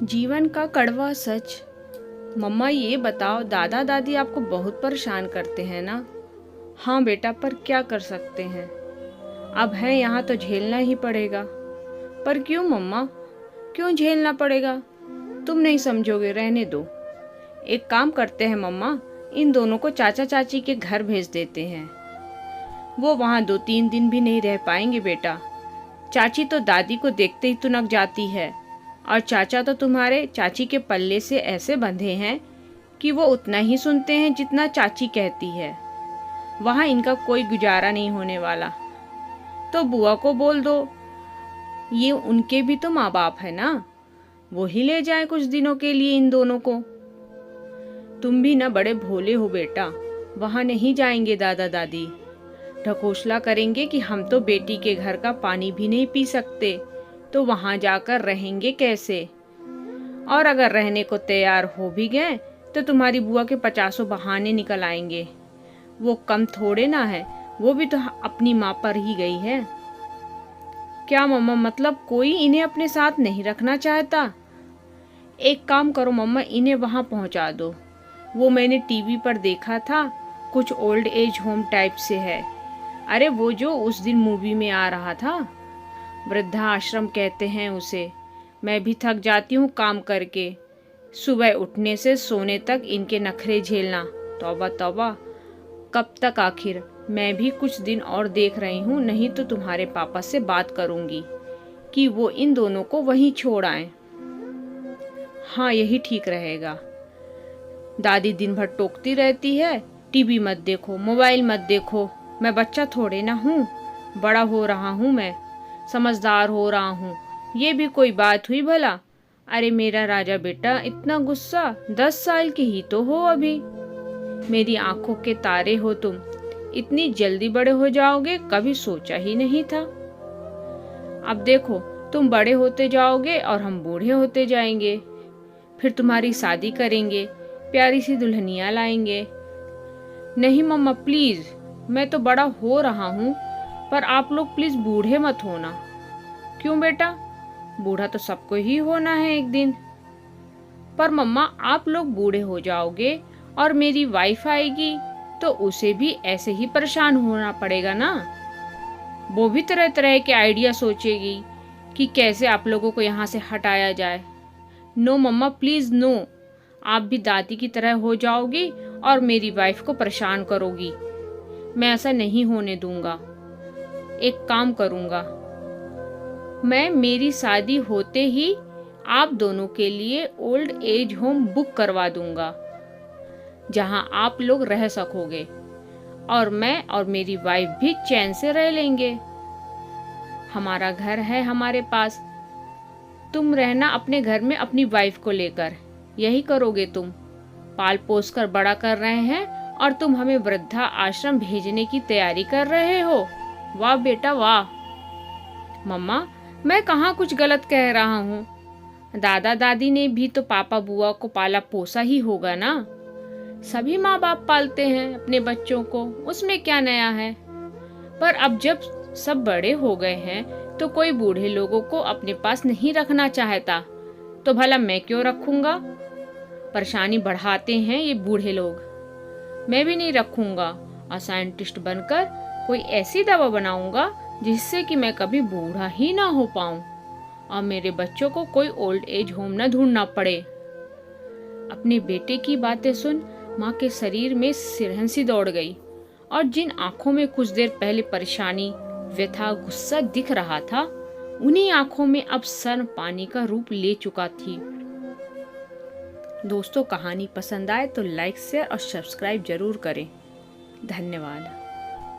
जीवन का कड़वा सच। मम्मा ये बताओ, दादा दादी आपको बहुत परेशान करते हैं ना? हाँ बेटा, पर क्या कर सकते हैं, अब है यहाँ तो झेलना ही पड़ेगा। पर क्यों मम्मा, क्यों झेलना पड़ेगा? तुम नहीं समझोगे, रहने दो। एक काम करते हैं मम्मा, इन दोनों को चाचा चाची के घर भेज देते हैं। वो वहाँ 2-3 दिन भी नहीं रह पाएंगे बेटा। चाची तो दादी को देखते ही तुनक जाती है, और चाचा तो तुम्हारे चाची के पल्ले से ऐसे बंधे हैं कि वो उतना ही सुनते हैं जितना चाची कहती है। वहाँ इनका कोई गुजारा नहीं होने वाला। तो बुआ को बोल दो, ये उनके भी तो माँ बाप है ना, वो ही ले जाए कुछ दिनों के लिए इन दोनों को। तुम भी ना बड़े भोले हो बेटा, वहाँ नहीं जाएंगे दादा दादी। ढकोसला करेंगे कि हम तो बेटी के घर का पानी भी नहीं पी सकते, तो वहाँ जाकर रहेंगे कैसे? और अगर रहने को तैयार हो भी गए तो तुम्हारी बुआ के 50 बहाने निकल आएंगे। वो कम थोड़े ना है, वो भी तो अपनी माँ पर ही गई है। क्या मम्मा, मतलब कोई इन्हें अपने साथ नहीं रखना चाहता? एक काम करो मम्मा, इन्हें वहाँ पहुँचा दो। वो मैंने टीवी पर देखा था, कुछ ओल्ड एज होम टाइप से है। अरे वो जो उस दिन मूवी में आ रहा था, वृद्धा आश्रम कहते हैं उसे। मैं भी थक जाती हूँ काम करके, सुबह उठने से सोने तक इनके नखरे झेलना। तौबा तौबा, कब तक आखिर? मैं भी कुछ दिन और देख रही हूँ, नहीं तो तुम्हारे पापा से बात करूँगी कि वो इन दोनों को वहीं छोड़ आए। हाँ, यही ठीक रहेगा। दादी दिन भर टोकती रहती है, टीवी मत देखो, मोबाइल मत देखो। मैं बच्चा थोड़े ना हूँ, बड़ा हो रहा हूँ, मैं समझदार हो रहा हूँ। ये भी कोई बात हुई भला? अरे मेरा राजा बेटा, इतना गुस्सा? 10 साल की ही तो हो अभी। मेरी आंखों के तारे हो तुम। इतनी जल्दी बड़े हो जाओगे, कभी सोचा ही नहीं था। अब देखो, तुम बड़े होते जाओगे और हम बूढ़े होते जाएंगे। फिर तुम्हारी शादी करेंगे, प्यारी सी दुल्हनिया लाएंगे। नहीं मम्मा प्लीज, मैं तो बड़ा हो रहा हूँ, पर आप लोग प्लीज बूढ़े मत होना। क्यों बेटा, बूढ़ा तो सबको ही होना है एक दिन। पर मम्मा, आप लोग बूढ़े हो जाओगे और मेरी वाइफ आएगी तो उसे भी ऐसे ही परेशान होना पड़ेगा ना। वो भी तरह तरह के आइडिया सोचेगी कि कैसे आप लोगों को यहाँ से हटाया जाए। नो मम्मा प्लीज नो, आप भी दादी की तरह हो जाओगी और मेरी वाइफ को परेशान करोगी। मैं ऐसा नहीं होने दूंगा। एक काम करूंगा, मैं मेरी शादी होते ही आप दोनों के लिए ओल्ड एज होम बुक करवा दूंगा, जहां आप लोग रह सकोगे, और मैं और मेरी वाइफ भी चैन से रह लेंगे। हमारा घर है हमारे पास, तुम रहना अपने घर में अपनी वाइफ को लेकर। यही करोगे तुम? पाल पोस कर बड़ा कर रहे हैं और तुम हमें वृद्धा आश्रम भेजने की तैयारी कर रहे हो। वाह बेटा वाह। मम्मा, मैं कहाँ कुछ गलत कह रहा हूँ। दादा दादी ने भी तो पापा बुआ को पाला पोसा ही होगा ना। सभी माँ बाप पालते हैं अपने बच्चों को, उसमें क्या नया है। पर अब जब सब बड़े हो गए हैं तो कोई बूढ़े लोगों को अपने पास नहीं रखना चाहता, तो भला मैं क्यों रखूंगा? परेशानी बढ़ाते हैं ये बूढ़े लोग। मैं भी नहीं रखूंगा, और साइंटिस्ट बनकर कोई ऐसी दवा बनाऊंगा जिससे कि मैं कभी बूढ़ा ही ना हो पाऊं, और मेरे बच्चों को कोई ओल्ड एज होम ना ढूंढना पड़े। अपने बेटे की बातें सुन माँ के शरीर में सिरहन सी दौड़ गई, और जिन आंखों में कुछ देर पहले परेशानी, व्यथा, गुस्सा दिख रहा था, उन्हीं आंखों में अब सन पानी का रूप ले चुका थी। दोस्तों, कहानी पसंद आए तो लाइक, शेयर और सब्सक्राइब जरूर करें। धन्यवाद।